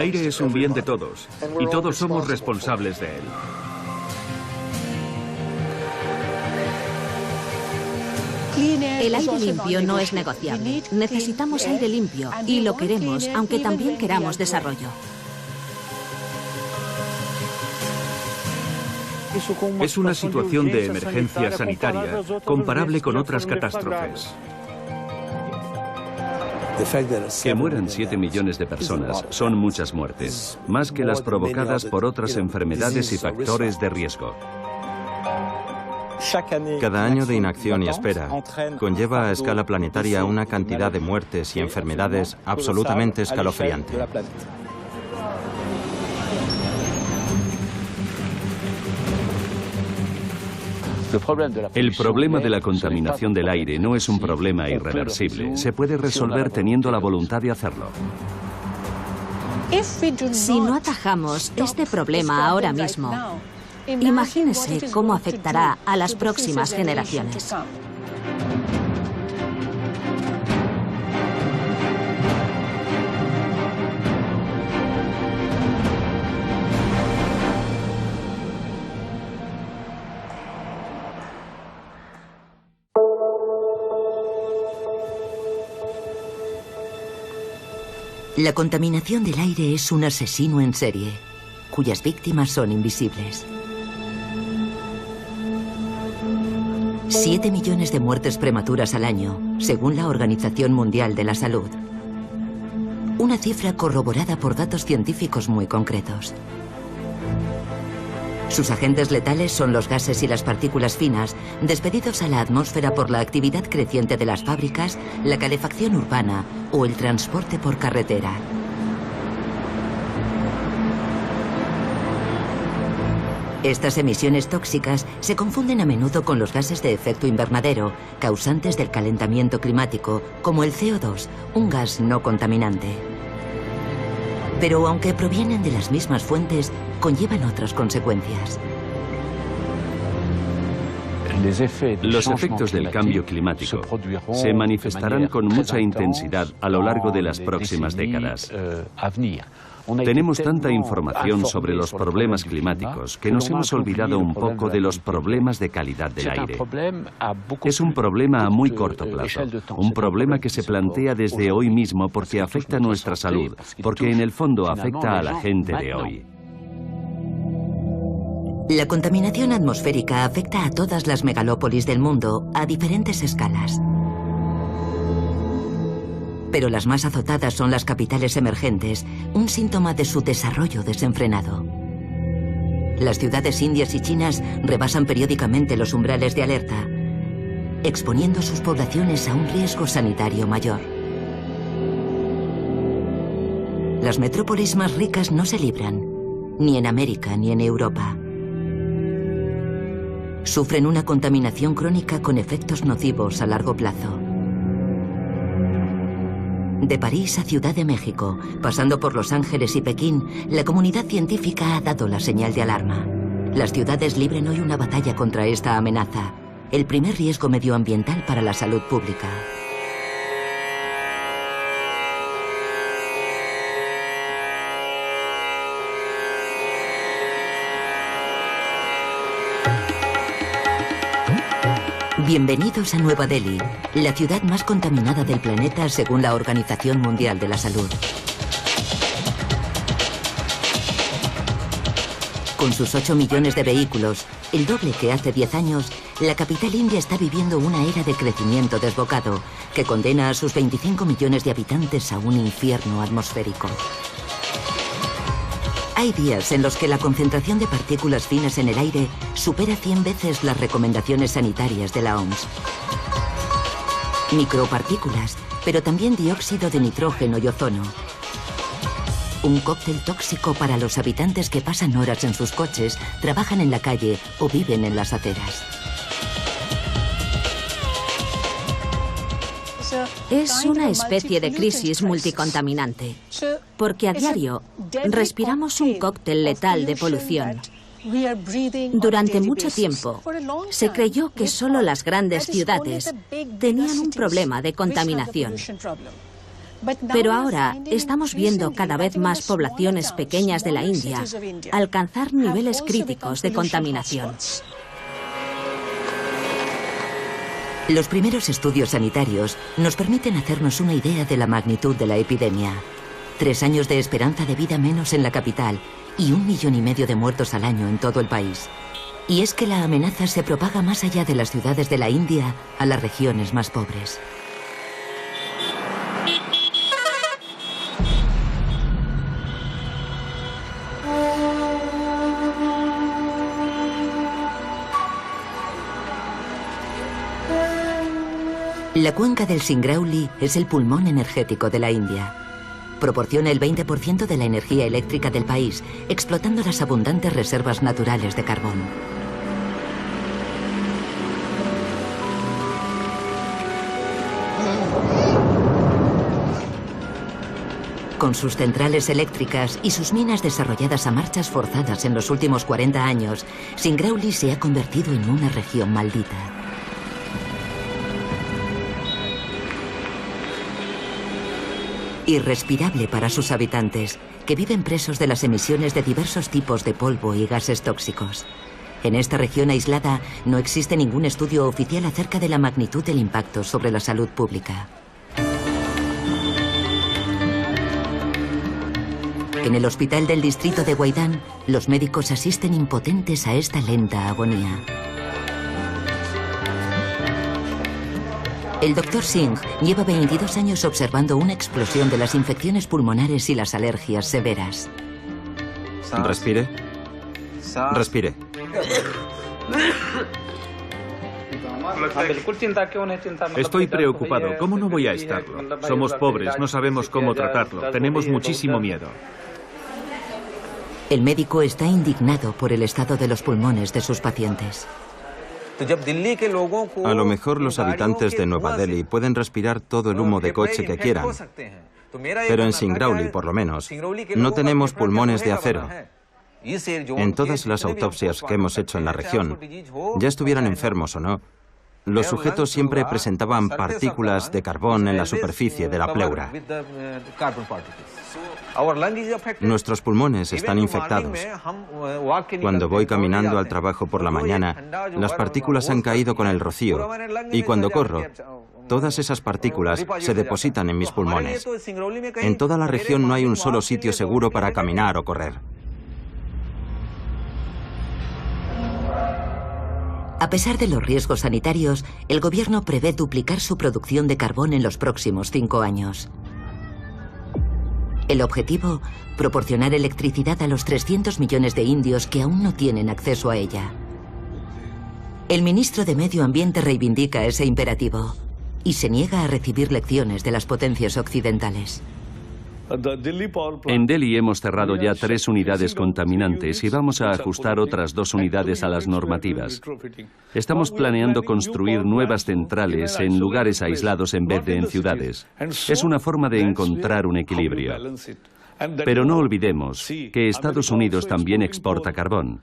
aire es un bien de todos y todos somos responsables de él. El aire limpio no es negociable. Necesitamos aire limpio y lo queremos, aunque también queramos desarrollo. Es una situación de emergencia sanitaria comparable con otras catástrofes. Que mueran 7 millones de personas son muchas muertes, más que las provocadas por otras enfermedades y factores de riesgo. Cada año de inacción y espera conlleva a escala planetaria una cantidad de muertes y enfermedades absolutamente escalofriante. El problema de la contaminación del aire no es un problema irreversible. Se puede resolver teniendo la voluntad de hacerlo. Si no atajamos este problema ahora mismo, imagínese cómo afectará a las próximas generaciones. La contaminación del aire es un asesino en serie, cuyas víctimas son invisibles. 7 millones de muertes prematuras al año, según la Organización Mundial de la Salud. Una cifra corroborada por datos científicos muy concretos. Sus agentes letales son los gases y las partículas finas, despedidos a la atmósfera por la actividad creciente de las fábricas, la calefacción urbana o el transporte por carretera. Estas emisiones tóxicas se confunden a menudo con los gases de efecto invernadero, causantes del calentamiento climático, como el CO2, un gas no contaminante. Pero aunque provienen de las mismas fuentes, conllevan otras consecuencias. Los efectos del cambio climático se manifestarán con mucha intensidad a lo largo de las próximas décadas. Tenemos tanta información sobre los problemas climáticos que nos hemos olvidado un poco de los problemas de calidad del aire. Es un problema a muy corto plazo, un problema que se plantea desde hoy mismo porque afecta nuestra salud, porque en el fondo afecta a la gente de hoy. La contaminación atmosférica afecta a todas las megalópolis del mundo a diferentes escalas. Pero las más azotadas son las capitales emergentes, un síntoma de su desarrollo desenfrenado. Las ciudades indias y chinas rebasan periódicamente los umbrales de alerta, exponiendo sus poblaciones a un riesgo sanitario mayor. Las metrópolis más ricas no se libran, ni en América ni en Europa. Sufren una contaminación crónica con efectos nocivos a largo plazo. De París a Ciudad de México, pasando por Los Ángeles y Pekín, la comunidad científica ha dado la señal de alarma. Las ciudades libran hoy una batalla contra esta amenaza, el primer riesgo medioambiental para la salud pública. Bienvenidos a Nueva Delhi, la ciudad más contaminada del planeta según la Organización Mundial de la Salud. Con sus 8 millones de vehículos, el doble que hace 10 años, la capital india está viviendo una era de crecimiento desbocado que condena a sus 25 millones de habitantes a un infierno atmosférico. Hay días en los que la concentración de partículas finas en el aire supera 100 veces las recomendaciones sanitarias de la OMS. Micropartículas, pero también dióxido de nitrógeno y ozono. Un cóctel tóxico para los habitantes que pasan horas en sus coches, trabajan en la calle o viven en las aceras. Es una especie de crisis multicontaminante, porque a diario respiramos un cóctel letal de polución. Durante mucho tiempo se creyó que solo las grandes ciudades tenían un problema de contaminación. Pero ahora estamos viendo cada vez más poblaciones pequeñas de la India alcanzar niveles críticos de contaminación. Los primeros estudios sanitarios nos permiten hacernos una idea de la magnitud de la epidemia. 3 años de esperanza de vida menos en la capital y 1,5 millones de muertos al año en todo el país. Y es que la amenaza se propaga más allá de las ciudades de la India a las regiones más pobres. La cuenca del Singrauli es el pulmón energético de la India. Proporciona el 20% de la energía eléctrica del país, explotando las abundantes reservas naturales de carbón. Con sus centrales eléctricas y sus minas desarrolladas a marchas forzadas en los últimos 40 años, Singrauli se ha convertido en una región maldita. Irrespirable para sus habitantes, que viven presos de las emisiones de diversos tipos de polvo y gases tóxicos. En esta región aislada no existe ningún estudio oficial acerca de la magnitud del impacto sobre la salud pública. En el hospital del distrito de Guaidán, los médicos asisten impotentes a esta lenta agonía. El Dr. Singh lleva 22 años observando una explosión de las infecciones pulmonares y las alergias severas. Respire. Respire. Estoy preocupado. ¿Cómo no voy a estarlo? Somos pobres, no sabemos cómo tratarlo. Tenemos muchísimo miedo. El médico está indignado por el estado de los pulmones de sus pacientes. A lo mejor los habitantes de Nueva Delhi pueden respirar todo el humo de coche que quieran, pero en Singrauli, por lo menos, no tenemos pulmones de acero. En todas las autopsias que hemos hecho en la región, ya estuvieran enfermos o no, los sujetos siempre presentaban partículas de carbón en la superficie de la pleura. Nuestros pulmones están infectados. Cuando voy caminando al trabajo por la mañana, las partículas han caído con el rocío, y cuando corro, todas esas partículas se depositan en mis pulmones. En toda la región no hay un solo sitio seguro para caminar o correr. A pesar de los riesgos sanitarios, el gobierno prevé duplicar su producción de carbón en los próximos 5 años. El objetivo, proporcionar electricidad a los 300 millones de indios que aún no tienen acceso a ella. El ministro de Medio Ambiente reivindica ese imperativo y se niega a recibir lecciones de las potencias occidentales. En Delhi hemos cerrado ya 3 unidades contaminantes y vamos a ajustar otras 2 unidades a las normativas. Estamos planeando construir nuevas centrales en lugares aislados en vez de en ciudades. Es una forma de encontrar un equilibrio. Pero no olvidemos que Estados Unidos también exporta carbón.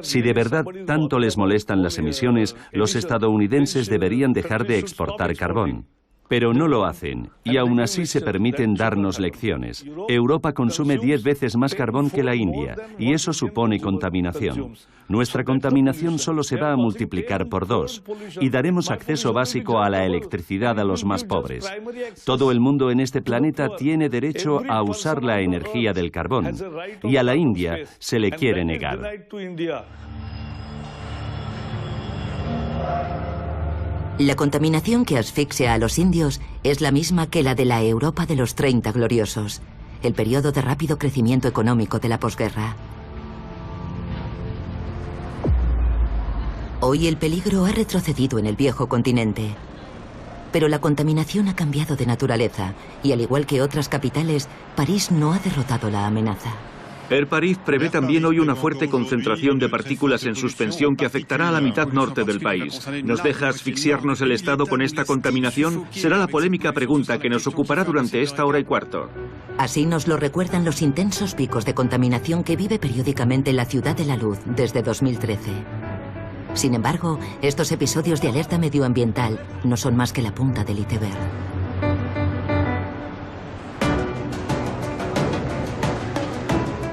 Si de verdad tanto les molestan las emisiones, los estadounidenses deberían dejar de exportar carbón. Pero no lo hacen, y aún así se permiten darnos lecciones. Europa consume 10 veces más carbón que la India, y eso supone contaminación. Nuestra contaminación solo se va a multiplicar por 2, y daremos acceso básico a la electricidad a los más pobres. Todo el mundo en este planeta tiene derecho a usar la energía del carbón, y a la India se le quiere negar. La contaminación que asfixia a los indios es la misma que la de la Europa de los 30 gloriosos, el periodo de rápido crecimiento económico de la posguerra. Hoy el peligro ha retrocedido en el viejo continente, pero la contaminación ha cambiado de naturaleza y, al igual que otras capitales, París no ha derrotado la amenaza. Air París prevé también hoy una fuerte concentración de partículas en suspensión que afectará a la mitad norte del país. ¿Nos deja asfixiarnos el Estado con esta contaminación? Será la polémica pregunta que nos ocupará durante esta hora y cuarto. Así nos lo recuerdan los intensos picos de contaminación que vive periódicamente la Ciudad de la Luz desde 2013. Sin embargo, estos episodios de alerta medioambiental no son más que la punta del iceberg.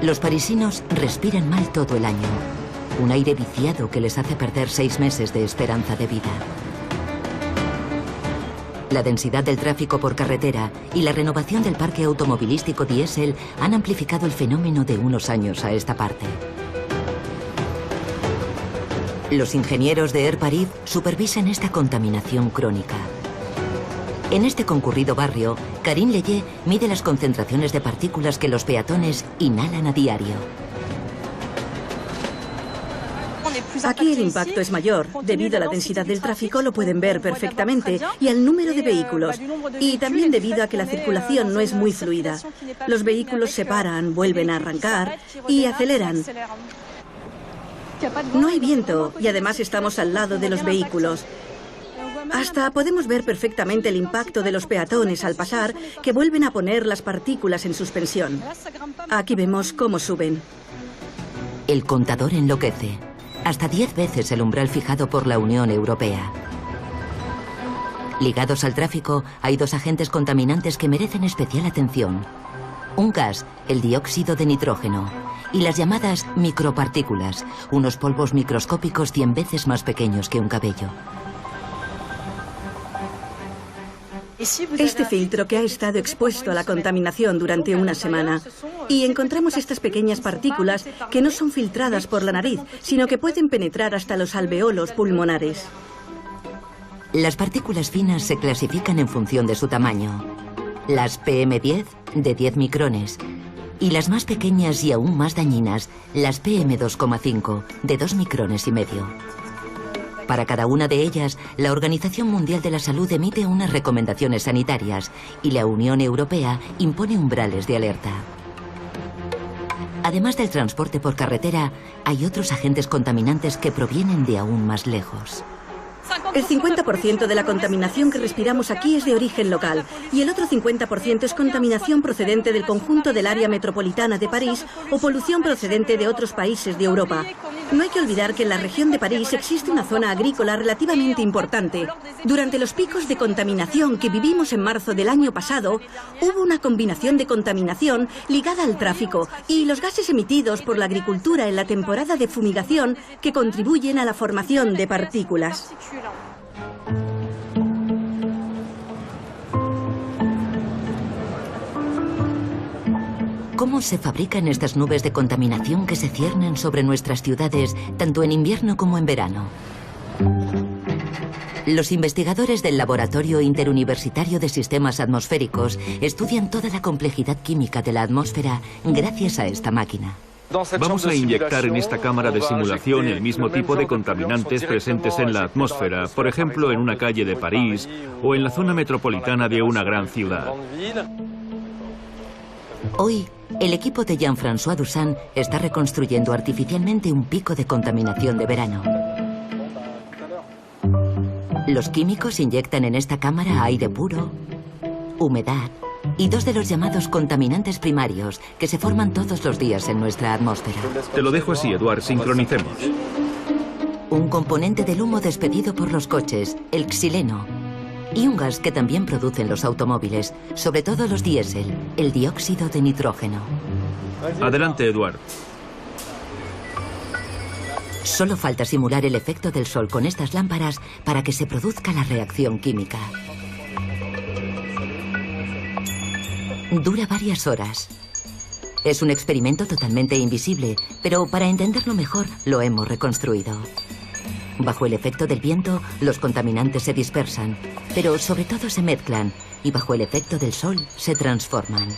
Los parisinos respiran mal todo el año. Un aire viciado que les hace perder 6 meses de esperanza de vida. La densidad del tráfico por carretera y la renovación del parque automovilístico diésel han amplificado el fenómeno de unos años a esta parte. Los ingenieros de Air Paris supervisan esta contaminación crónica. En este concurrido barrio, Karine Leye mide las concentraciones de partículas que los peatones inhalan a diario. Aquí el impacto es mayor. Debido a la densidad del tráfico lo pueden ver perfectamente y al número de vehículos. Y también debido a que la circulación no es muy fluida. Los vehículos se paran, vuelven a arrancar y aceleran. No hay viento y además estamos al lado de los vehículos. Hasta podemos ver perfectamente el impacto de los peatones al pasar, que vuelven a poner las partículas en suspensión. Aquí vemos cómo suben. El contador enloquece. Hasta 10 veces el umbral fijado por la Unión Europea. Ligados al tráfico, hay 2 agentes contaminantes que merecen especial atención. Un gas, el dióxido de nitrógeno, y las llamadas micropartículas, unos polvos microscópicos 100 veces más pequeños que un cabello. Este filtro que ha estado expuesto a la contaminación durante una semana. Y encontramos estas pequeñas partículas que no son filtradas por la nariz, sino que pueden penetrar hasta los alveolos pulmonares. Las partículas finas se clasifican en función de su tamaño. Las PM10, de 10 micrones. Y las más pequeñas y aún más dañinas, las PM2,5, de 2 micrones y medio. Para cada una de ellas, la Organización Mundial de la Salud emite unas recomendaciones sanitarias y la Unión Europea impone umbrales de alerta. Además del transporte por carretera, hay otros agentes contaminantes que provienen de aún más lejos. El 50% de la contaminación que respiramos aquí es de origen local y el otro 50% es contaminación procedente del conjunto del área metropolitana de París o polución procedente de otros países de Europa. No hay que olvidar que en la región de París existe una zona agrícola relativamente importante. Durante los picos de contaminación que vivimos en marzo del año pasado, hubo una combinación de contaminación ligada al tráfico y los gases emitidos por la agricultura en la temporada de fumigación que contribuyen a la formación de partículas. ¿Cómo se fabrican estas nubes de contaminación que se ciernen sobre nuestras ciudades tanto en invierno como en verano? Los investigadores del Laboratorio Interuniversitario de Sistemas Atmosféricos estudian toda la complejidad química de la atmósfera gracias a esta máquina. Vamos a inyectar en esta cámara de simulación el mismo tipo de contaminantes presentes en la atmósfera, por ejemplo, en una calle de París o en la zona metropolitana de una gran ciudad. Hoy, el equipo de Jean-François Dusan está reconstruyendo artificialmente un pico de contaminación de verano. Los químicos inyectan en esta cámara aire puro, humedad y 2 de los llamados contaminantes primarios que se forman todos los días en nuestra atmósfera. Te lo dejo así, Eduard, sincronicemos. Un componente del humo despedido por los coches, el xileno, y un gas que también producen los automóviles, sobre todo los diésel, el dióxido de nitrógeno. Adelante, Eduard. Solo falta simular el efecto del sol con estas lámparas para que se produzca la reacción química. Dura varias horas. Es un experimento totalmente invisible, pero para entenderlo mejor lo hemos reconstruido. Bajo el efecto del viento, los contaminantes se dispersan, pero sobre todo se mezclan y bajo el efecto del sol se transforman.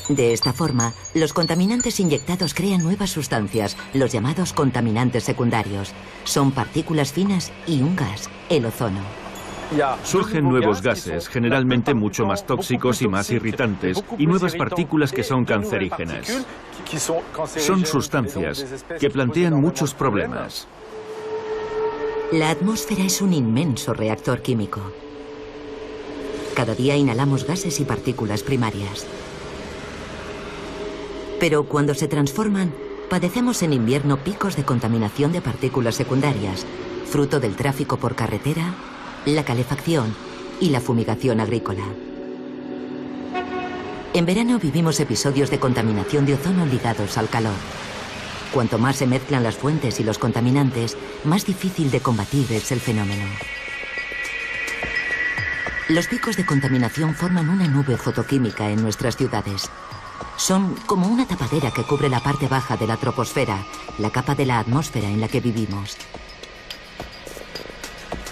De esta forma, los contaminantes inyectados crean nuevas sustancias, los llamados contaminantes secundarios. Son partículas finas y un gas, el ozono. Surgen nuevos gases, generalmente mucho más tóxicos y más irritantes, y nuevas partículas que son cancerígenas. Son sustancias que plantean muchos problemas. La atmósfera es un inmenso reactor químico. Cada día inhalamos gases y partículas primarias. Pero cuando se transforman, padecemos en invierno picos de contaminación de partículas secundarias, fruto del tráfico por carretera, la calefacción y la fumigación agrícola. En verano vivimos episodios de contaminación de ozono ligados al calor. Cuanto más se mezclan las fuentes y los contaminantes, más difícil de combatir es el fenómeno. Los picos de contaminación forman una nube fotoquímica en nuestras ciudades. Son como una tapadera que cubre la parte baja de la troposfera, la capa de la atmósfera en la que vivimos.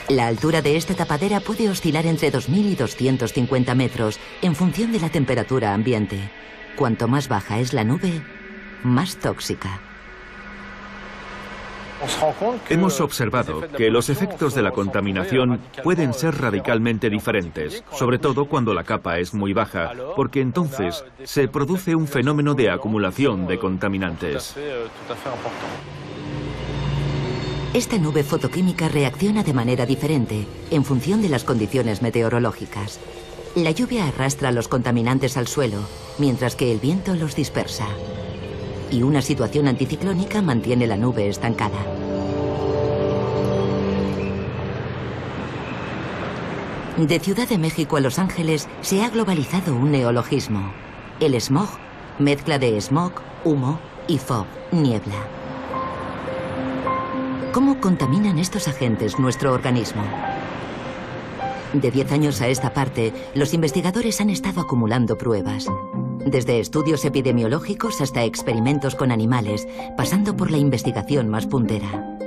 La altura de esta tapadera puede oscilar entre 2.000 y 250 metros en función de la temperatura ambiente. Cuanto más baja es la nube, más tóxica. Hemos observado que los efectos de la contaminación pueden ser radicalmente diferentes, sobre todo cuando la capa es muy baja, porque entonces se produce un fenómeno de acumulación de contaminantes. Esta nube fotoquímica reacciona de manera diferente en función de las condiciones meteorológicas. La lluvia arrastra los contaminantes al suelo, mientras que el viento los dispersa. Y una situación anticiclónica mantiene la nube estancada. De Ciudad de México a Los Ángeles se ha globalizado un neologismo. El smog, mezcla de smog, humo y fog, niebla. ¿Cómo contaminan estos agentes nuestro organismo? De 10 años a esta parte, los investigadores han estado acumulando pruebas. Desde estudios epidemiológicos hasta experimentos con animales, pasando por la investigación más puntera.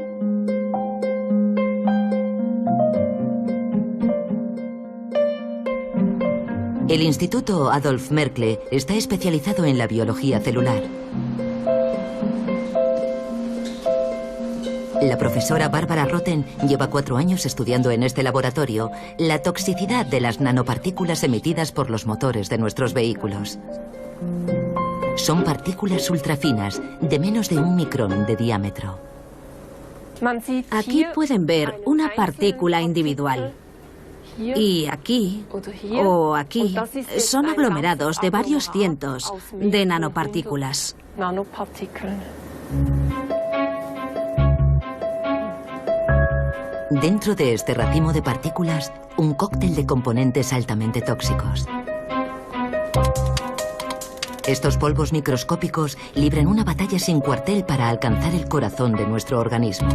El Instituto Adolf Merkle está especializado en la biología celular. La profesora Barbara Rotten lleva 4 años estudiando en este laboratorio la toxicidad de las nanopartículas emitidas por los motores de nuestros vehículos. Son partículas ultrafinas de menos de 1 micrón de diámetro. Aquí pueden ver una partícula individual. Y aquí, o aquí, son aglomerados de varios cientos de nanopartículas. Dentro de este racimo de partículas, un cóctel de componentes altamente tóxicos. Estos polvos microscópicos libran una batalla sin cuartel para alcanzar el corazón de nuestro organismo.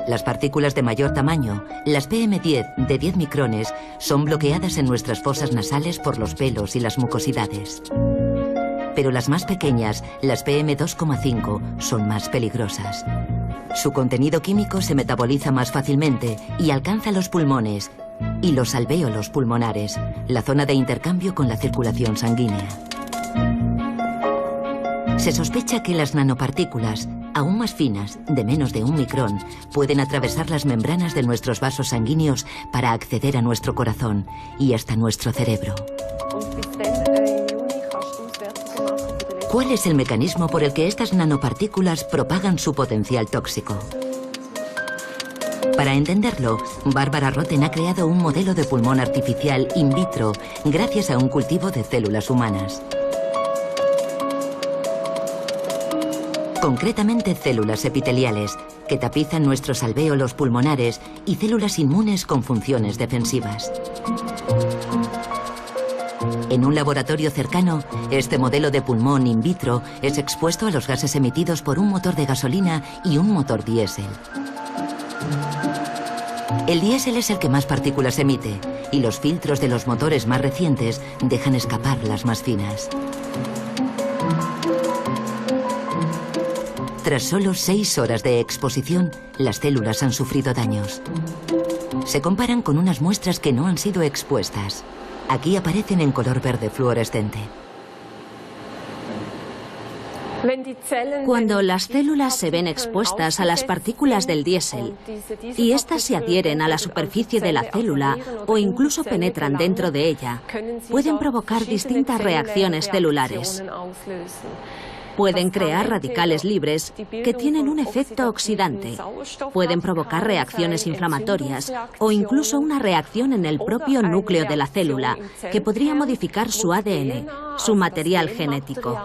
Las partículas de mayor tamaño, las PM10 de 10 micrones, son bloqueadas en nuestras fosas nasales por los pelos y las mucosidades. Pero las más pequeñas, las PM2,5, son más peligrosas. Su contenido químico se metaboliza más fácilmente y alcanza los pulmones y los alvéolos pulmonares, la zona de intercambio con la circulación sanguínea. Se sospecha que las nanopartículas, aún más finas, de menos de 1 micrón, pueden atravesar las membranas de nuestros vasos sanguíneos para acceder a nuestro corazón y hasta nuestro cerebro. ¿Cuál es el mecanismo por el que estas nanopartículas propagan su potencial tóxico? Para entenderlo, Barbara Rotten ha creado un modelo de pulmón artificial in vitro gracias a un cultivo de células humanas. Concretamente células epiteliales, que tapizan nuestros alvéolos pulmonares y células inmunes con funciones defensivas. En un laboratorio cercano, este modelo de pulmón in vitro es expuesto a los gases emitidos por un motor de gasolina y un motor diésel. El diésel es el que más partículas emite, y los filtros de los motores más recientes dejan escapar las más finas. Tras solo 6 horas de exposición, las células han sufrido daños. Se comparan con unas muestras que no han sido expuestas. Aquí aparecen en color verde fluorescente. Cuando las células se ven expuestas a las partículas del diésel y éstas se adhieren a la superficie de la célula o incluso penetran dentro de ella, pueden provocar distintas reacciones celulares. Pueden crear radicales libres que tienen un efecto oxidante. Pueden provocar reacciones inflamatorias o incluso una reacción en el propio núcleo de la célula que podría modificar su ADN, su material genético.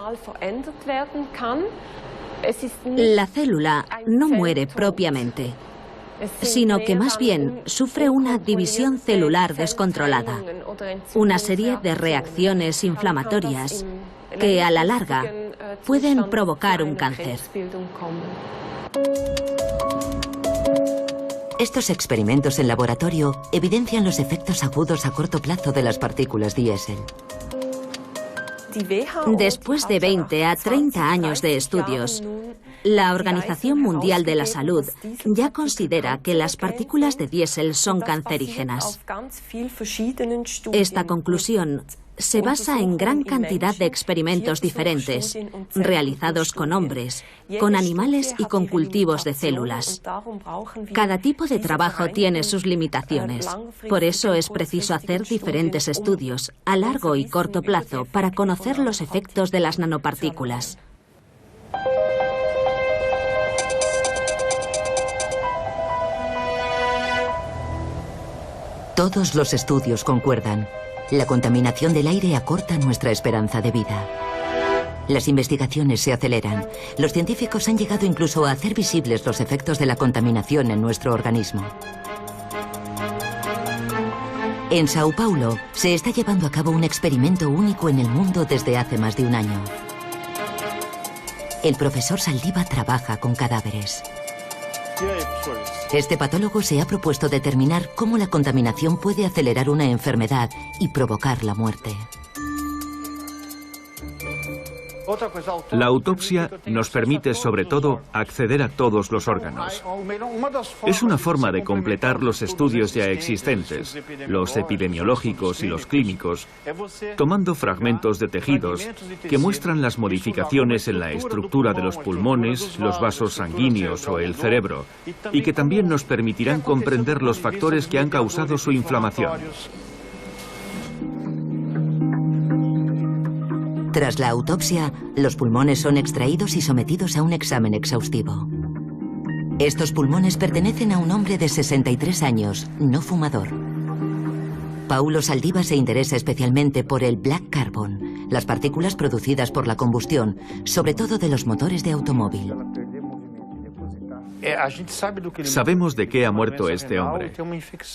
La célula no muere propiamente. sino que más bien sufre una división celular descontrolada, una serie de reacciones inflamatorias que a la larga pueden provocar un cáncer. Estos experimentos en laboratorio evidencian los efectos agudos a corto plazo de las partículas diésel. Después de 20 a 30 años de estudios, la Organización Mundial de la Salud ya considera que las partículas de diésel son cancerígenas. Esta conclusión se basa en gran cantidad de experimentos diferentes, realizados con hombres, con animales y con cultivos de células. Cada tipo de trabajo tiene sus limitaciones. Por eso es preciso hacer diferentes estudios, a largo y corto plazo, para conocer los efectos de las nanopartículas. Todos los estudios concuerdan. La contaminación del aire acorta nuestra esperanza de vida. Las investigaciones se aceleran. Los científicos han llegado incluso a hacer visibles los efectos de la contaminación en nuestro organismo. En Sao Paulo se está llevando a cabo un experimento único en el mundo desde hace más de un año. El profesor Saldiva trabaja con cadáveres. Este patólogo se ha propuesto determinar cómo la contaminación puede acelerar una enfermedad y provocar la muerte. La autopsia nos permite, sobre todo, acceder a todos los órganos. Es una forma de completar los estudios ya existentes, los epidemiológicos y los clínicos, tomando fragmentos de tejidos que muestran las modificaciones en la estructura de los pulmones, los vasos sanguíneos o el cerebro, y que también nos permitirán comprender los factores que han causado su inflamación. Tras la autopsia, los pulmones son extraídos y sometidos a un examen exhaustivo. Estos pulmones pertenecen a un hombre de 63 años, no fumador. Paulo Saldiva se interesa especialmente por el black carbon, las partículas producidas por la combustión, sobre todo de los motores de automóvil. Sabemos de qué ha muerto este hombre.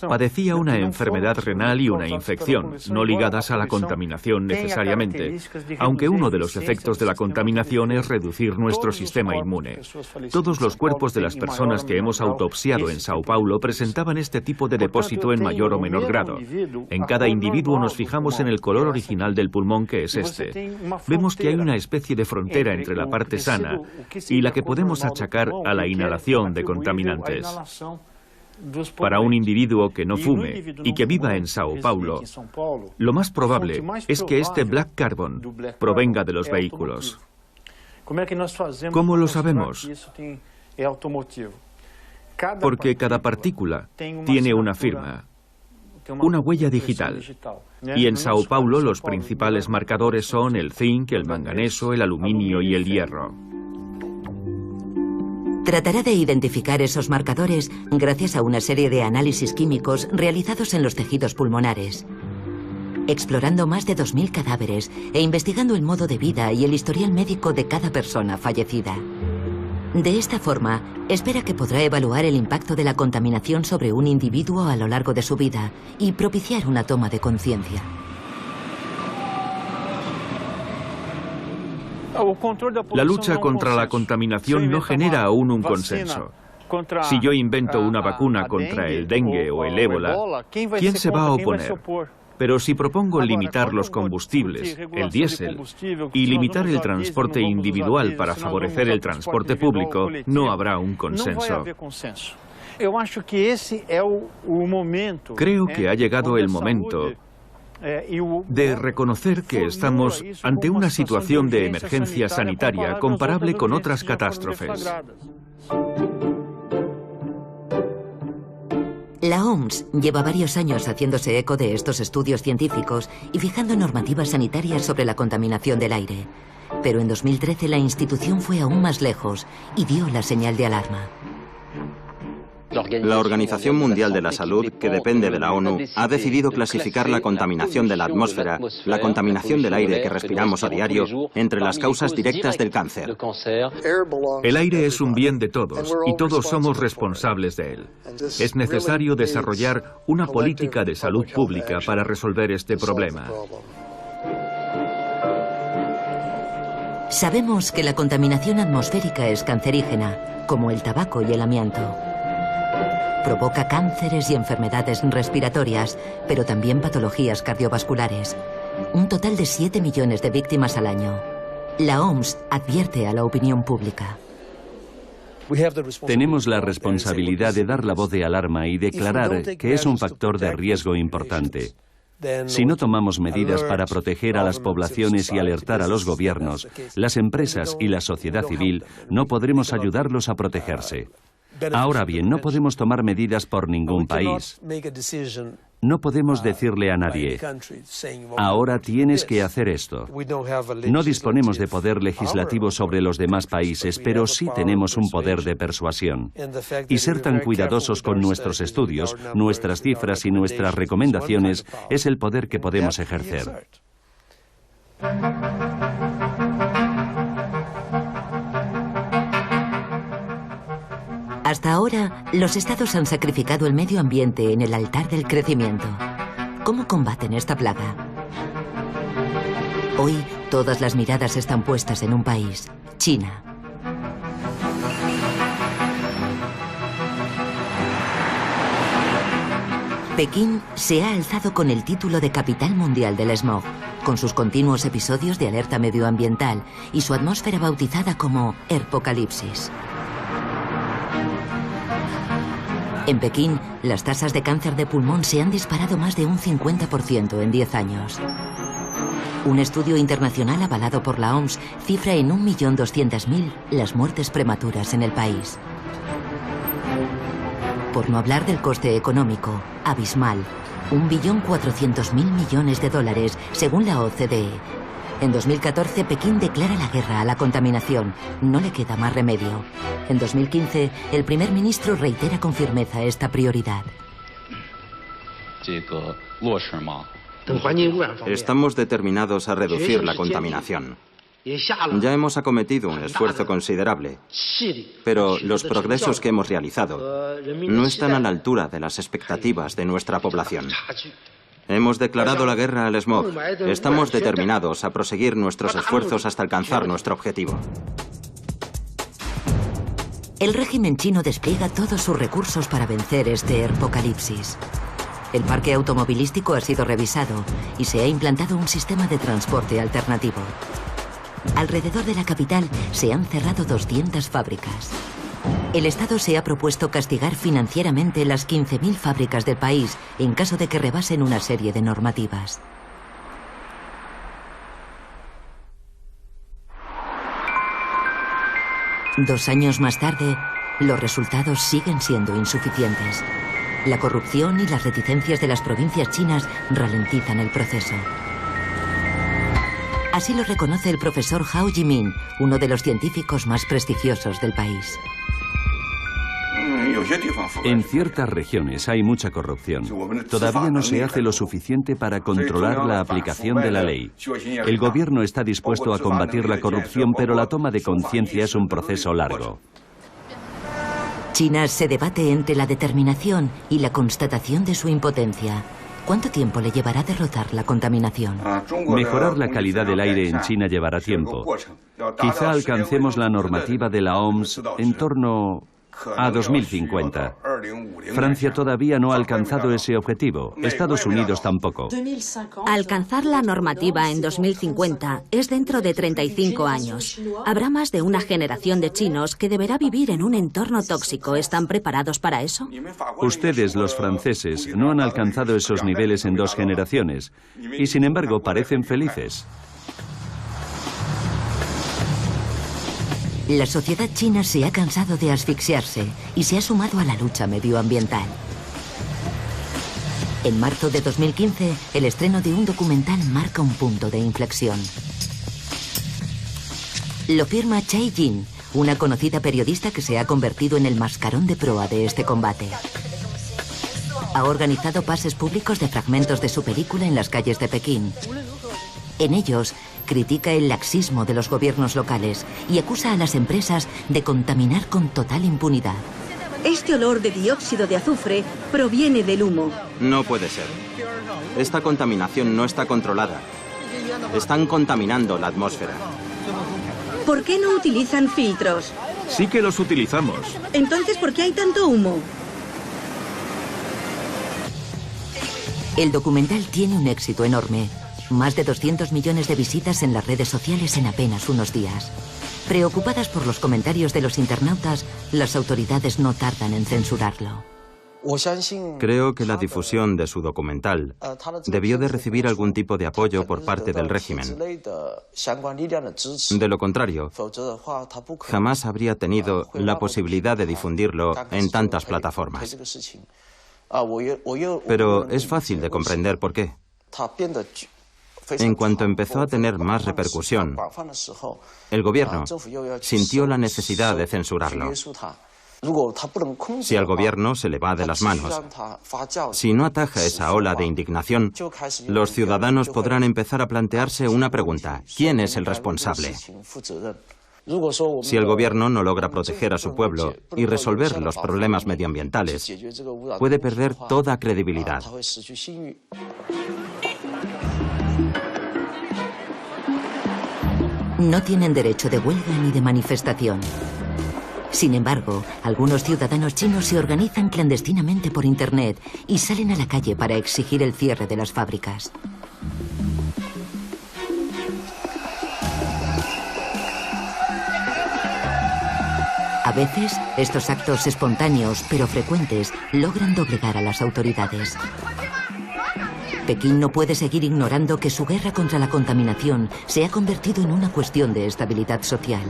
Padecía una enfermedad renal y una infección, no ligadas a la contaminación necesariamente, aunque uno de los efectos de la contaminación es reducir nuestro sistema inmune. Todos los cuerpos de las personas que hemos autopsiado en Sao Paulo presentaban este tipo de depósito en mayor o menor grado. En cada individuo nos fijamos en el color original del pulmón, que es este. Vemos que hay una especie de frontera entre la parte sana y la que podemos achacar a la inhalación de contaminantes. Para un individuo que no fume y que viva en Sao Paulo, lo más probable es que este black carbon provenga de los vehículos. ¿Cómo lo sabemos? Porque cada partícula tiene una firma, una huella digital. Y en Sao Paulo los principales marcadores son el zinc, el manganeso, el aluminio y el hierro. Tratará de identificar esos marcadores gracias a una serie de análisis químicos realizados en los tejidos pulmonares. Explorando más de 2000 cadáveres e investigando el modo de vida y el historial médico de cada persona fallecida. De esta forma, espera que podrá evaluar el impacto de la contaminación sobre un individuo a lo largo de su vida y propiciar una toma de conciencia. La lucha contra la contaminación no genera aún un consenso. Si yo invento una vacuna contra el dengue o el ébola, ¿quién se va a oponer? Pero si propongo limitar los combustibles, el diésel, y limitar el transporte individual para favorecer el transporte público, no habrá un consenso. Creo que ha llegado el momento de reconocer que estamos ante una situación de emergencia sanitaria comparable con otras catástrofes. La OMS lleva varios años haciéndose eco de estos estudios científicos y fijando normativas sanitarias sobre la contaminación del aire. Pero en 2013 la institución fue aún más lejos y dio la señal de alarma. La Organización Mundial de la Salud, que depende de la ONU, ha decidido clasificar la contaminación de la atmósfera, la contaminación del aire que respiramos a diario, entre las causas directas del cáncer. El aire es un bien de todos y todos somos responsables de él. Es necesario desarrollar una política de salud pública para resolver este problema. Sabemos que la contaminación atmosférica es cancerígena, como el tabaco y el amianto. Provoca cánceres y enfermedades respiratorias, pero también patologías cardiovasculares. Un total de 7 millones de víctimas al año. La OMS advierte a la opinión pública. Tenemos la responsabilidad de dar la voz de alarma y declarar que es un factor de riesgo importante. Si no tomamos medidas para proteger a las poblaciones y alertar a los gobiernos, las empresas y la sociedad civil, no podremos ayudarlos a protegerse. Ahora bien, no podemos tomar medidas por ningún país. No podemos decirle a nadie, ahora tienes que hacer esto. No disponemos de poder legislativo sobre los demás países, pero sí tenemos un poder de persuasión. Y ser tan cuidadosos con nuestros estudios, nuestras cifras y nuestras recomendaciones es el poder que podemos ejercer. Hasta ahora, los estados han sacrificado el medio ambiente en el altar del crecimiento. ¿Cómo combaten esta plaga? Hoy, todas las miradas están puestas en un país, China. Pekín se ha alzado con el título de capital mundial del smog, con sus continuos episodios de alerta medioambiental y su atmósfera bautizada como Herpocalipsis. En Pekín, las tasas de cáncer de pulmón se han disparado más de un 50% en 10 años. Un estudio internacional avalado por la OMS cifra en 1.200.000 las muertes prematuras en el país. Por no hablar del coste económico, abismal, 1.400.000 millones de dólares, según la OCDE. En 2014, Pekín declara la guerra a la contaminación. No le queda más remedio. En 2015, el primer ministro reitera con firmeza esta prioridad. Estamos determinados a reducir la contaminación. Ya hemos acometido un esfuerzo considerable, pero los progresos que hemos realizado no están a la altura de las expectativas de nuestra población. Hemos declarado la guerra al smog. Estamos determinados a proseguir nuestros esfuerzos hasta alcanzar nuestro objetivo. El régimen chino despliega todos sus recursos para vencer este apocalipsis. El parque automovilístico ha sido revisado y se ha implantado un sistema de transporte alternativo. Alrededor de la capital se han cerrado 200 fábricas. El Estado se ha propuesto castigar financieramente las 15.000 fábricas del país en caso de que rebasen una serie de normativas. Dos años más tarde, los resultados siguen siendo insuficientes. La corrupción y las reticencias de las provincias chinas ralentizan el proceso. Así lo reconoce el profesor Hao Jimin, uno de los científicos más prestigiosos del país. En ciertas regiones hay mucha corrupción. Todavía no se hace lo suficiente para controlar la aplicación de la ley. El gobierno está dispuesto a combatir la corrupción, pero la toma de conciencia es un proceso largo. China se debate entre la determinación y la constatación de su impotencia. ¿Cuánto tiempo le llevará derrotar la contaminación? Mejorar la calidad del aire en China llevará tiempo. Quizá alcancemos la normativa de la OMS en torno a 2050. Francia todavía no ha alcanzado ese objetivo. Estados Unidos tampoco. Alcanzar la normativa en 2050 es dentro de 35 años. Habrá más de una generación de chinos que deberá vivir en un entorno tóxico. ¿Están preparados para eso? Ustedes, los franceses, no han alcanzado esos niveles en 2 generaciones y, sin embargo, parecen felices. La sociedad china se ha cansado de asfixiarse y se ha sumado a la lucha medioambiental. En marzo de 2015, el estreno de un documental marca un punto de inflexión. Lo firma Chai Jin, una conocida periodista que se ha convertido en el mascarón de proa de este combate. Ha organizado pases públicos de fragmentos de su película en las calles de Pekín. En ellos, critica el laxismo de los gobiernos locales y acusa a las empresas de contaminar con total impunidad. Este olor de dióxido de azufre proviene del humo. No puede ser. Esta contaminación no está controlada. Están contaminando la atmósfera. ¿Por qué no utilizan filtros? Sí que los utilizamos. Entonces, ¿por qué hay tanto humo? El documental tiene un éxito enorme. Más de 200 millones de visitas en las redes sociales en apenas unos días. Preocupadas por los comentarios de los internautas, las autoridades no tardan en censurarlo. Creo que la difusión de su documental debió de recibir algún tipo de apoyo por parte del régimen. De lo contrario, jamás habría tenido la posibilidad de difundirlo en tantas plataformas. Pero es fácil de comprender por qué. En cuanto empezó a tener más repercusión, el gobierno sintió la necesidad de censurarlo. Si al gobierno se le va de las manos, si no ataja esa ola de indignación, los ciudadanos podrán empezar a plantearse una pregunta: ¿quién es el responsable? Si el gobierno no logra proteger a su pueblo y resolver los problemas medioambientales, puede perder toda credibilidad. No tienen derecho de huelga ni de manifestación. Sin embargo, algunos ciudadanos chinos se organizan clandestinamente por Internet y salen a la calle para exigir el cierre de las fábricas. A veces, estos actos espontáneos, pero frecuentes, logran doblegar a las autoridades. Pekín no puede seguir ignorando que su guerra contra la contaminación se ha convertido en una cuestión de estabilidad social.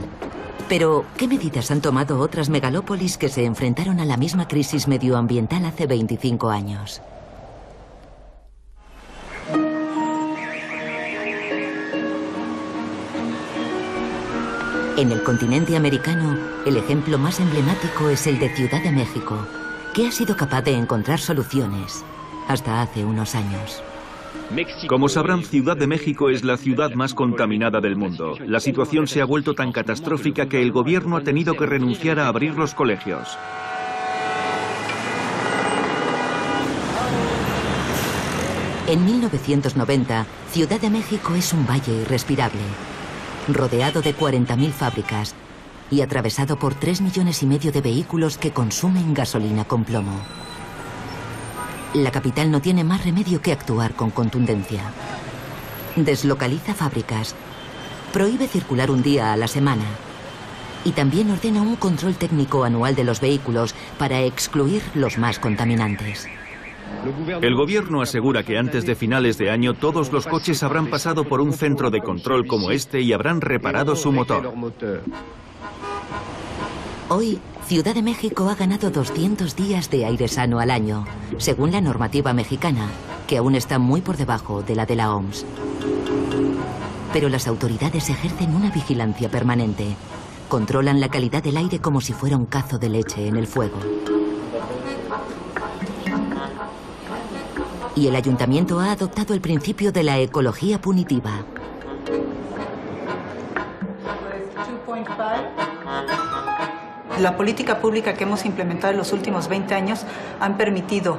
Pero, ¿qué medidas han tomado otras megalópolis que se enfrentaron a la misma crisis medioambiental hace 25 años? En el continente americano, el ejemplo más emblemático es el de Ciudad de México, que ha sido capaz de encontrar soluciones hasta hace unos años. Como sabrán, Ciudad de México es la ciudad más contaminada del mundo. La situación se ha vuelto tan catastrófica que el gobierno ha tenido que renunciar a abrir los colegios. En 1990, Ciudad de México es un valle irrespirable, rodeado de 40.000 fábricas y atravesado por 3,5 millones de vehículos que consumen gasolina con plomo. La capital no tiene más remedio que actuar con contundencia. Deslocaliza fábricas, prohíbe circular un día a la semana y también ordena un control técnico anual de los vehículos para excluir los más contaminantes. El gobierno asegura que antes de finales de año todos los coches habrán pasado por un centro de control como este y habrán reparado su motor. Hoy, Ciudad de México ha ganado 200 días de aire sano al año, según la normativa mexicana, que aún está muy por debajo de la de la OMS. Pero las autoridades ejercen una vigilancia permanente. Controlan la calidad del aire como si fuera un cazo de leche en el fuego. Y el ayuntamiento ha adoptado el principio de la ecología punitiva. La política pública que hemos implementado en los últimos 20 años han permitido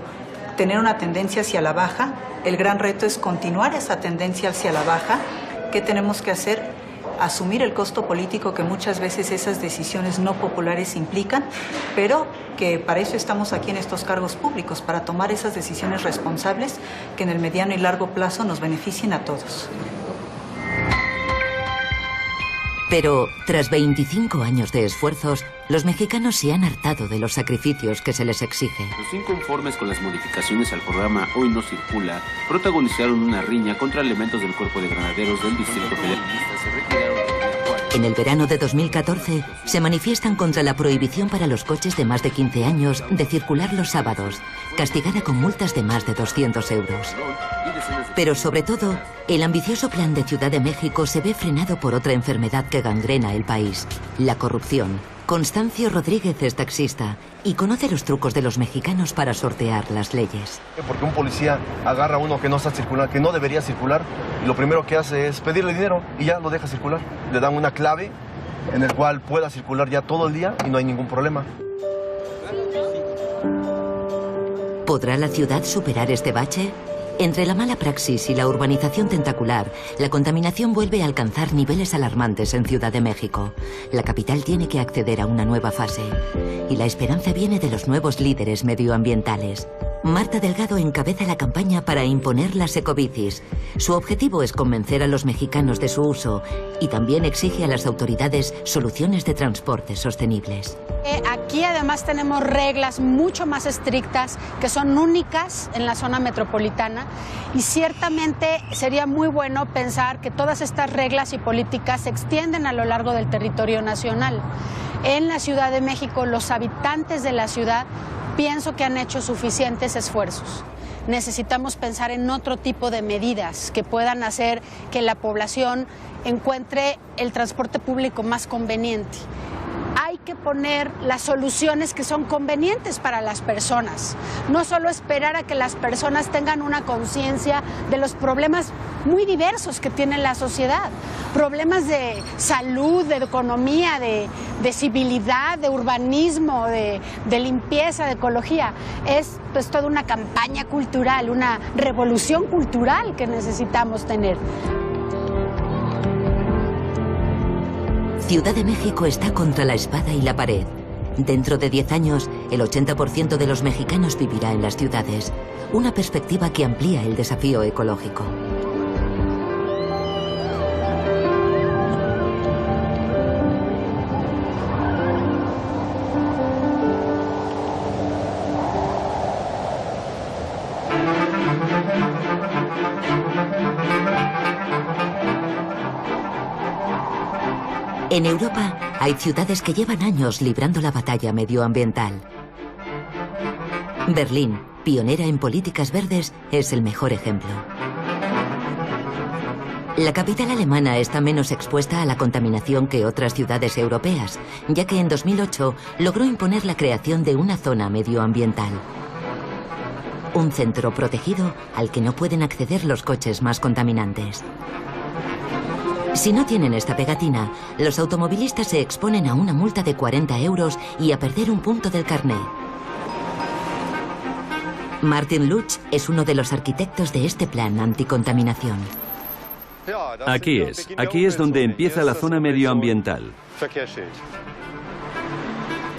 tener una tendencia hacia la baja. El gran reto es continuar esa tendencia hacia la baja. ¿Qué tenemos que hacer? Asumir el costo político que muchas veces esas decisiones no populares implican, pero que para eso estamos aquí en estos cargos públicos, para tomar esas decisiones responsables que en el mediano y largo plazo nos beneficien a todos. Pero, tras 25 años de esfuerzos, los mexicanos se han hartado de los sacrificios que se les exige. Los inconformes con las modificaciones al programa Hoy No Circula protagonizaron una riña contra elementos del Cuerpo de Granaderos del Distrito Federal. En el verano de 2014 se manifiestan contra la prohibición para los coches de más de 15 años de circular los sábados, castigada con multas de más de 200 euros. Pero sobre todo, el ambicioso plan de Ciudad de México se ve frenado por otra enfermedad que gangrena el país, la corrupción. Constancio Rodríguez es taxista y conoce los trucos de los mexicanos para sortear las leyes. Porque un policía agarra a uno que no está circulando, que no debería circular, y lo primero que hace es pedirle dinero y ya lo deja circular. Le dan una clave en el cual pueda circular ya todo el día y no hay ningún problema. ¿Podrá la ciudad superar este bache? Entre la mala praxis y la urbanización tentacular, la contaminación vuelve a alcanzar niveles alarmantes en Ciudad de México. La capital tiene que acceder a una nueva fase. Y la esperanza viene de los nuevos líderes medioambientales. Marta Delgado encabeza la campaña para imponer las ecobicis. Su objetivo es convencer a los mexicanos de su uso y también exige a las autoridades soluciones de transporte sostenibles. Aquí además tenemos reglas mucho más estrictas que son únicas en la zona metropolitana y ciertamente sería muy bueno pensar que todas estas reglas y políticas se extienden a lo largo del territorio nacional. En la Ciudad de México, los habitantes de la ciudad pienso que han hecho suficientes esfuerzos. Necesitamos pensar en otro tipo de medidas que puedan hacer que la población encuentre el transporte público más conveniente. Hay que poner las soluciones que son convenientes para las personas. No solo esperar a que las personas tengan una conciencia de los problemas muy diversos que tiene la sociedad. Problemas de salud, de economía, de civilidad, de urbanismo, de limpieza, de ecología. Es pues toda una campaña cultural, una revolución cultural que necesitamos tener. Ciudad de México está contra la espada y la pared. Dentro de 10 años, el 80% de los mexicanos vivirá en las ciudades, una perspectiva que amplía el desafío ecológico. En Europa hay ciudades que llevan años librando la batalla medioambiental. Berlín, pionera en políticas verdes, es el mejor ejemplo. La capital alemana está menos expuesta a la contaminación que otras ciudades europeas, ya que en 2008 logró imponer la creación de una zona medioambiental. Un centro protegido al que no pueden acceder los coches más contaminantes. Si no tienen esta pegatina, los automovilistas se exponen a una multa de 40 euros y a perder un punto del carné. Martin Lutsch es uno de los arquitectos de este plan anticontaminación. Aquí es donde empieza la zona medioambiental.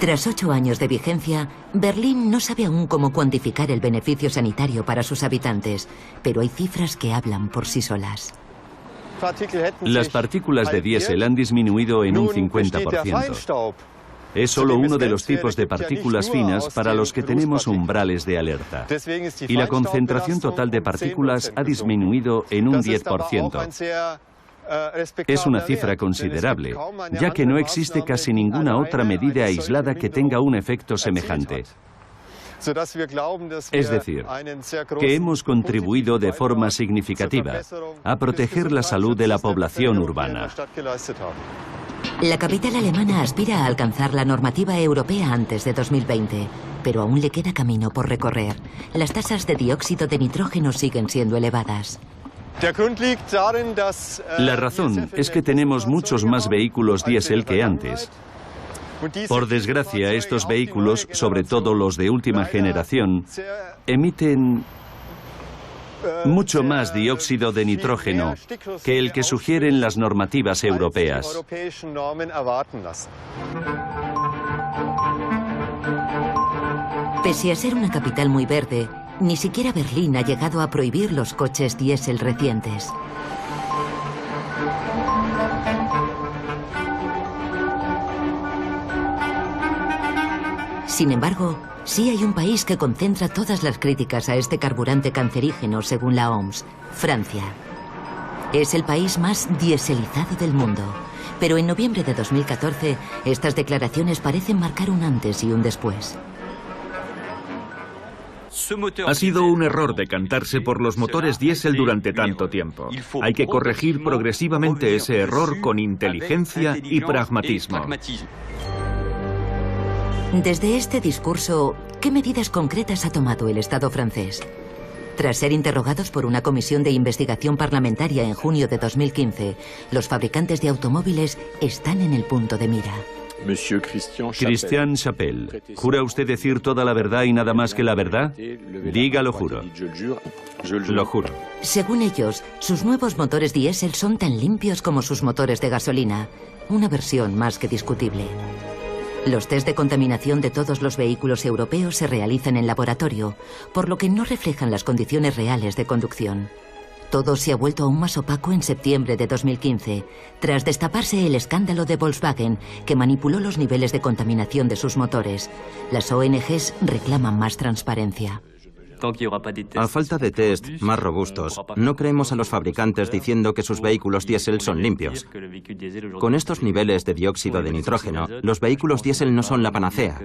Tras 8 años de vigencia, Berlín no sabe aún cómo cuantificar el beneficio sanitario para sus habitantes, pero hay cifras que hablan por sí solas. Las partículas de diésel han disminuido en un 50%. Es solo uno de los tipos de partículas finas para los que tenemos umbrales de alerta. Y la concentración total de partículas ha disminuido en un 10%. Es una cifra considerable, ya que no existe casi ninguna otra medida aislada que tenga un efecto semejante. Es decir, que hemos contribuido de forma significativa a proteger la salud de la población urbana. La capital alemana aspira a alcanzar la normativa europea antes de 2020, pero aún le queda camino por recorrer. Las tasas de dióxido de nitrógeno siguen siendo elevadas. La razón es que tenemos muchos más vehículos diésel que antes. Por desgracia, estos vehículos, sobre todo los de última generación, emiten mucho más dióxido de nitrógeno que el que sugieren las normativas europeas. Pese a ser una capital muy verde, ni siquiera Berlín ha llegado a prohibir los coches diésel recientes. Sin embargo, sí hay un país que concentra todas las críticas a este carburante cancerígeno según la OMS, Francia. Es el país más dieselizado del mundo. pero en noviembre de 2014 estas declaraciones parecen marcar un antes y un después. Ha sido un error decantarse por los motores diésel durante tanto tiempo. Hay que corregir progresivamente ese error con inteligencia y pragmatismo. Desde este discurso, ¿qué medidas concretas ha tomado el Estado francés? Tras ser interrogados por una comisión de investigación parlamentaria en junio de 2015, los fabricantes de automóviles están en el punto de mira. Christian Chapelle, ¿jura usted decir toda la verdad y nada más que la verdad? Diga lo juro. Lo juro. Según ellos, sus nuevos motores diésel son tan limpios como sus motores de gasolina, una versión más que discutible. Los test de contaminación de todos los vehículos europeos se realizan en laboratorio, por lo que no reflejan las condiciones reales de conducción. Todo se ha vuelto aún más opaco en septiembre de 2015, tras destaparse el escándalo de Volkswagen, que manipuló los niveles de contaminación de sus motores. Las ONGs reclaman más transparencia. A falta de test más robustos, no creemos a los fabricantes diciendo que sus vehículos diésel son limpios. Con estos niveles de dióxido de nitrógeno, los vehículos diésel no son la panacea.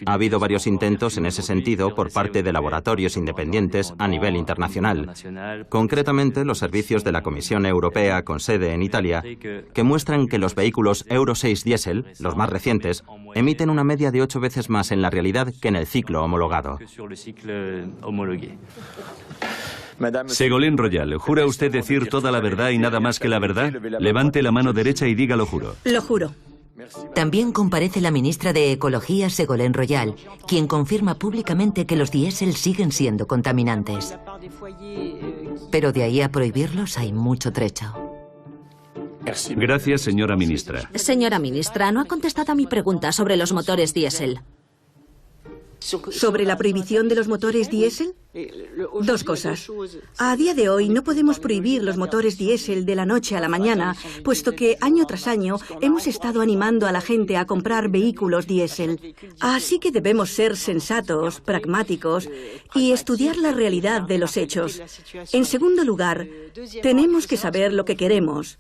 Ha habido varios intentos en ese sentido por parte de laboratorios independientes a nivel internacional. Concretamente, los servicios de la Comisión Europea con sede en Italia, que muestran que los vehículos Euro 6 diésel, los más recientes, emiten una media de 8 veces más en la realidad que en el ciclo homologado. Ségolène Royal, ¿jura usted decir toda la verdad y nada más que la verdad? Levante la mano derecha y diga lo juro. Lo juro. También comparece la ministra de Ecología, Ségolène Royal, quien confirma públicamente que los diésel siguen siendo contaminantes. Pero de ahí a prohibirlos hay mucho trecho. Gracias, señora ministra. Señora ministra, no ha contestado a mi pregunta sobre los motores diésel. ¿Sobre la prohibición de los motores diésel? Dos cosas. A día de hoy no podemos prohibir los motores diésel de la noche a la mañana, puesto que año tras año hemos estado animando a la gente a comprar vehículos diésel. Así que debemos ser sensatos, pragmáticos y estudiar la realidad de los hechos. En segundo lugar, tenemos que saber lo que queremos.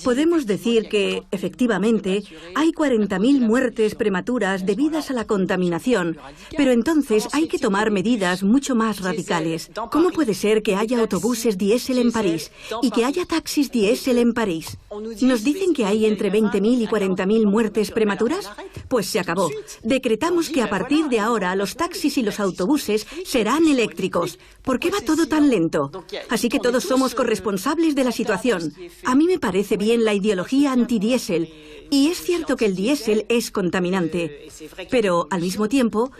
Podemos decir que, efectivamente, hay 40.000 muertes prematuras debidas a la contaminación, pero entonces hay que tomar medidas mucho más radicales. ¿Cómo puede ser que haya autobuses diésel en París y que haya taxis diésel en París? ¿Nos dicen que hay entre 20.000 y 40.000 muertes prematuras? Pues se acabó. Decretamos que a partir de ahora los taxis y los autobuses serán eléctricos. ¿Por qué va todo tan lento? Así que todos somos corresponsables de la situación. A mí me parece bien la ideología antidiésel, y es cierto que el diésel es contaminante, pero al mismo tiempo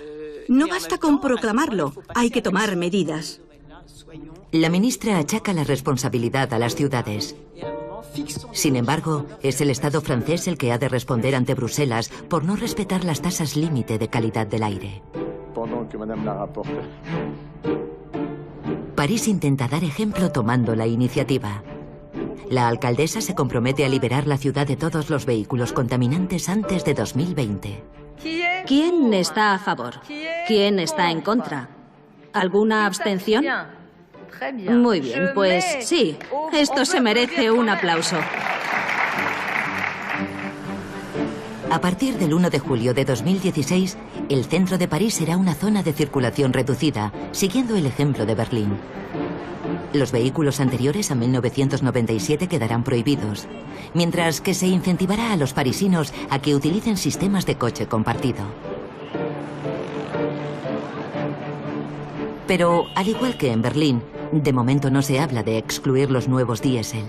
no basta con proclamarlo, hay que tomar medidas. La ministra achaca la responsabilidad a las ciudades. Sin embargo, es el Estado francés el que ha de responder ante Bruselas por no respetar las tasas límite de calidad del aire. París intenta dar ejemplo tomando la iniciativa. La alcaldesa se compromete a liberar la ciudad de todos los vehículos contaminantes antes de 2020. ¿Quién está a favor? ¿Quién está en contra? ¿Alguna abstención? Muy bien, pues sí, esto se merece un aplauso. A partir del 1 de julio de 2016, el centro de París será una zona de circulación reducida, siguiendo el ejemplo de Berlín. Los vehículos anteriores a 1997 quedarán prohibidos, mientras que se incentivará a los parisinos a que utilicen sistemas de coche compartido. Pero, al igual que en Berlín, de momento no se habla de excluir los nuevos diésel.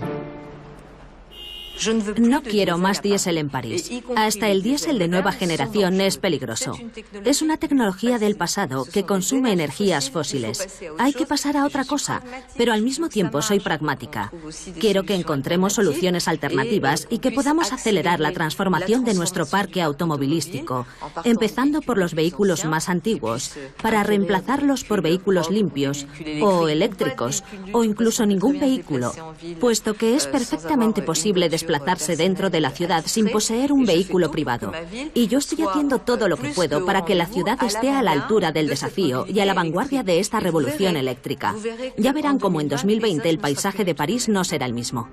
No quiero más diésel en París. Hasta el diésel de nueva generación es peligroso. Es una tecnología del pasado que consume energías fósiles. Hay que pasar a otra cosa, pero al mismo tiempo soy pragmática. Quiero que encontremos soluciones alternativas y que podamos acelerar la transformación de nuestro parque automovilístico, empezando por los vehículos más antiguos, para reemplazarlos por vehículos limpios o eléctricos o incluso ningún vehículo, puesto que es perfectamente posible desplazarse dentro de la ciudad sin poseer un vehículo privado. Y yo estoy haciendo todo lo que puedo para que la ciudad esté a la altura del desafío y a la vanguardia de esta revolución eléctrica. Ya verán cómo en 2020 el paisaje de París no será el mismo.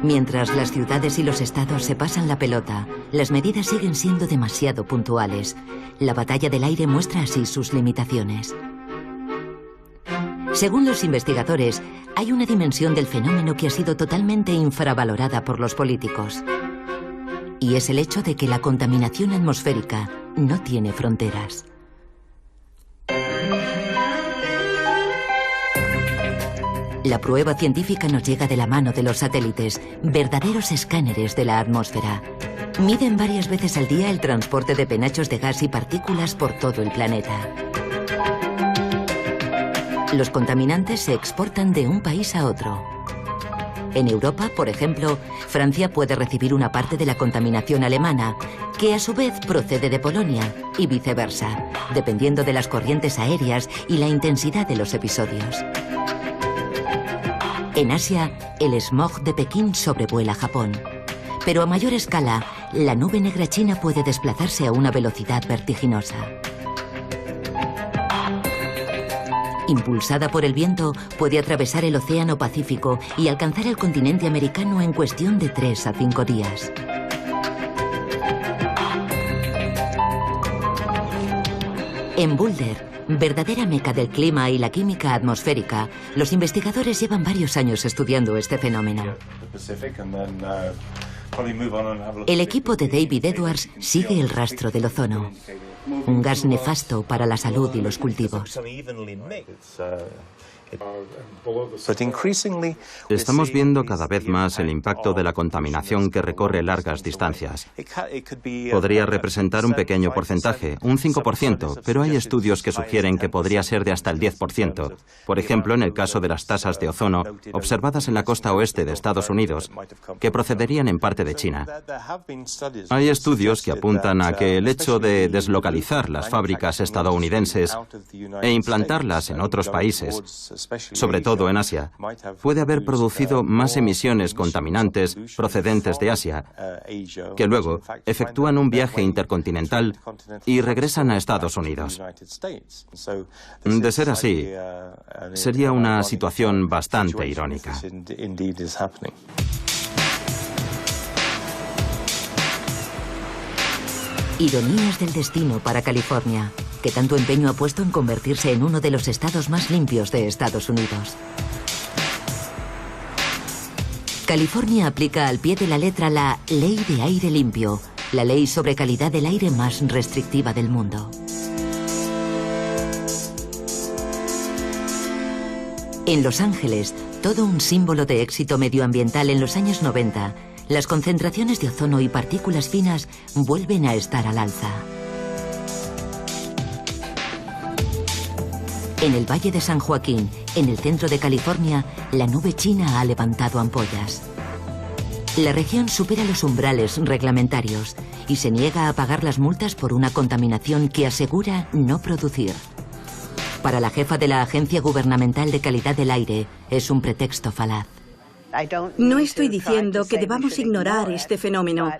Mientras las ciudades y los estados se pasan la pelota, las medidas siguen siendo demasiado puntuales. La batalla del aire muestra así sus limitaciones. Según los investigadores, hay una dimensión del fenómeno que ha sido totalmente infravalorada por los políticos. Y es el hecho de que la contaminación atmosférica no tiene fronteras. La prueba científica nos llega de la mano de los satélites, verdaderos escáneres de la atmósfera. Miden varias veces al día el transporte de penachos de gas y partículas por todo el planeta. Los contaminantes se exportan de un país a otro. En Europa, por ejemplo, Francia puede recibir una parte de la contaminación alemana, que a su vez procede de Polonia, y viceversa, dependiendo de las corrientes aéreas y la intensidad de los episodios. En Asia, el smog de Pekín sobrevuela Japón. Pero a mayor escala, la nube negra china puede desplazarse a una velocidad vertiginosa. Impulsada por el viento, puede atravesar el Océano Pacífico y alcanzar el continente americano en cuestión de 3 a 5 días. En Boulder, verdadera meca del clima y la química atmosférica, los investigadores llevan varios años estudiando este fenómeno. El equipo de David Edwards sigue el rastro del ozono, un gas nefasto para la salud y los cultivos. Estamos viendo cada vez más el impacto de la contaminación que recorre largas distancias. Podría representar un pequeño porcentaje, un 5%, pero hay estudios que sugieren que podría ser de hasta el 10%. Por ejemplo, en el caso de las tasas de ozono observadas en la costa oeste de Estados Unidos, que procederían en parte de China. Hay estudios que apuntan a que el hecho de deslocalizar las fábricas estadounidenses e implantarlas en otros países, sobre todo en Asia, puede haber producido más emisiones contaminantes procedentes de Asia, que luego efectúan un viaje intercontinental y regresan a Estados Unidos. De ser así, sería una situación bastante irónica. Ironías del destino para California, que tanto empeño ha puesto en convertirse en uno de los estados más limpios de Estados Unidos. California aplica al pie de la letra la Ley de Aire Limpio, la ley sobre calidad del aire más restrictiva del mundo. En Los Ángeles, todo un símbolo de éxito medioambiental en los años 90, las concentraciones de ozono y partículas finas vuelven a estar al alza. En el Valle de San Joaquín, en el centro de California, la nube china ha levantado ampollas. La región supera los umbrales reglamentarios y se niega a pagar las multas por una contaminación que asegura no producir. Para la jefa de la Agencia Gubernamental de Calidad del Aire, es un pretexto falaz. No estoy diciendo que debamos ignorar este fenómeno,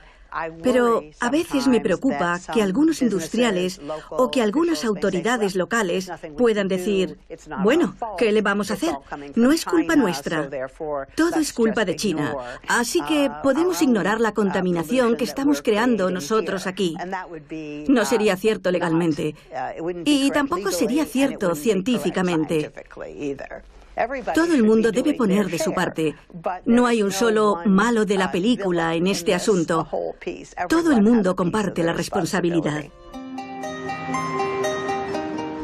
pero a veces me preocupa que algunos industriales o que algunas autoridades locales puedan decir, bueno, ¿qué le vamos a hacer? No es culpa nuestra, todo es culpa de China, así que podemos ignorar la contaminación que estamos creando nosotros aquí. No sería cierto legalmente y tampoco sería cierto científicamente. Todo el mundo debe poner de su parte. No hay un solo malo de la película en este asunto. Todo el mundo comparte la responsabilidad.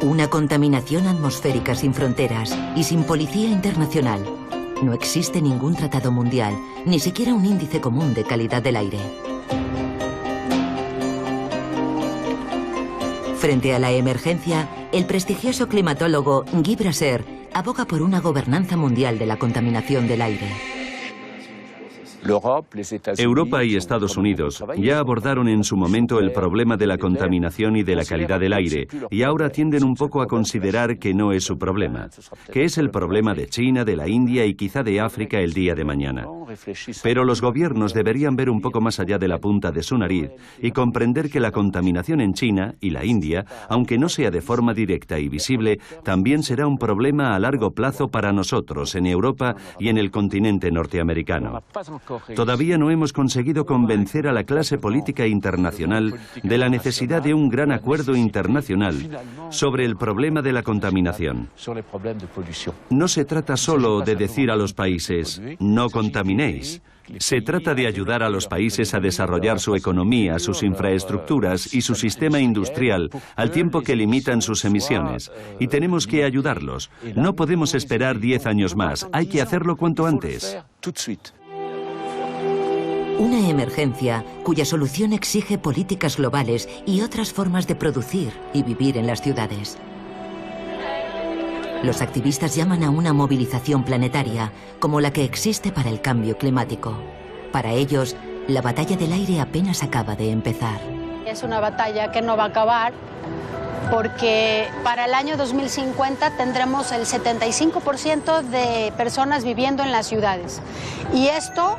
Una contaminación atmosférica sin fronteras y sin policía internacional. No existe ningún tratado mundial, ni siquiera un índice común de calidad del aire. Frente a la emergencia, el prestigioso climatólogo Guy Brasser aboga por una gobernanza mundial de la contaminación del aire. Europa y Estados Unidos ya abordaron en su momento el problema de la contaminación y de la calidad del aire, y ahora tienden un poco a considerar que no es su problema, que es el problema de China, de la India y quizá de África el día de mañana. Pero los gobiernos deberían ver un poco más allá de la punta de su nariz y comprender que la contaminación en China y la India, aunque no sea de forma directa y visible, también será un problema a largo plazo para nosotros en Europa y en el continente norteamericano. todavía no hemos conseguido convencer a la clase política internacional de la necesidad de un gran acuerdo internacional sobre el problema de la contaminación. No se trata solo de decir a los países, no contaminéis. Se trata de ayudar a los países a desarrollar su economía, sus infraestructuras y su sistema industrial al tiempo que limitan sus emisiones. Y tenemos que ayudarlos. No podemos esperar 10 años más. Hay que hacerlo cuanto antes. Una emergencia cuya solución exige políticas globales y otras formas de producir y vivir en las ciudades. Los activistas llaman a una movilización planetaria, como la que existe para el cambio climático. Para ellos, la batalla del aire apenas acaba de empezar. Es una batalla que no va a acabar, porque para el año 2050 tendremos el 75% de personas viviendo en las ciudades. Y esto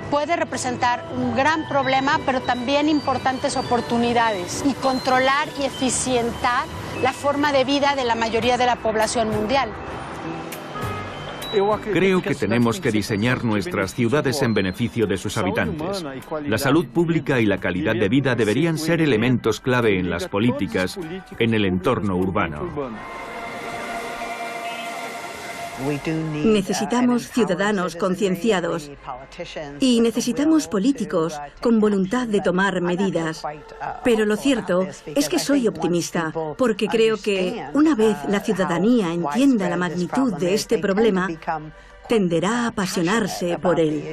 puede representar un gran problema, pero también importantes oportunidades, y controlar y eficientar la forma de vida de la mayoría de la población mundial. Creo que tenemos que diseñar nuestras ciudades en beneficio de sus habitantes. La salud pública y la calidad de vida deberían ser elementos clave en las políticas en el entorno urbano. Necesitamos ciudadanos concienciados y necesitamos políticos con voluntad de tomar medidas. Pero lo cierto es que soy optimista, porque creo que una vez la ciudadanía entienda la magnitud de este problema, tenderá a apasionarse por él.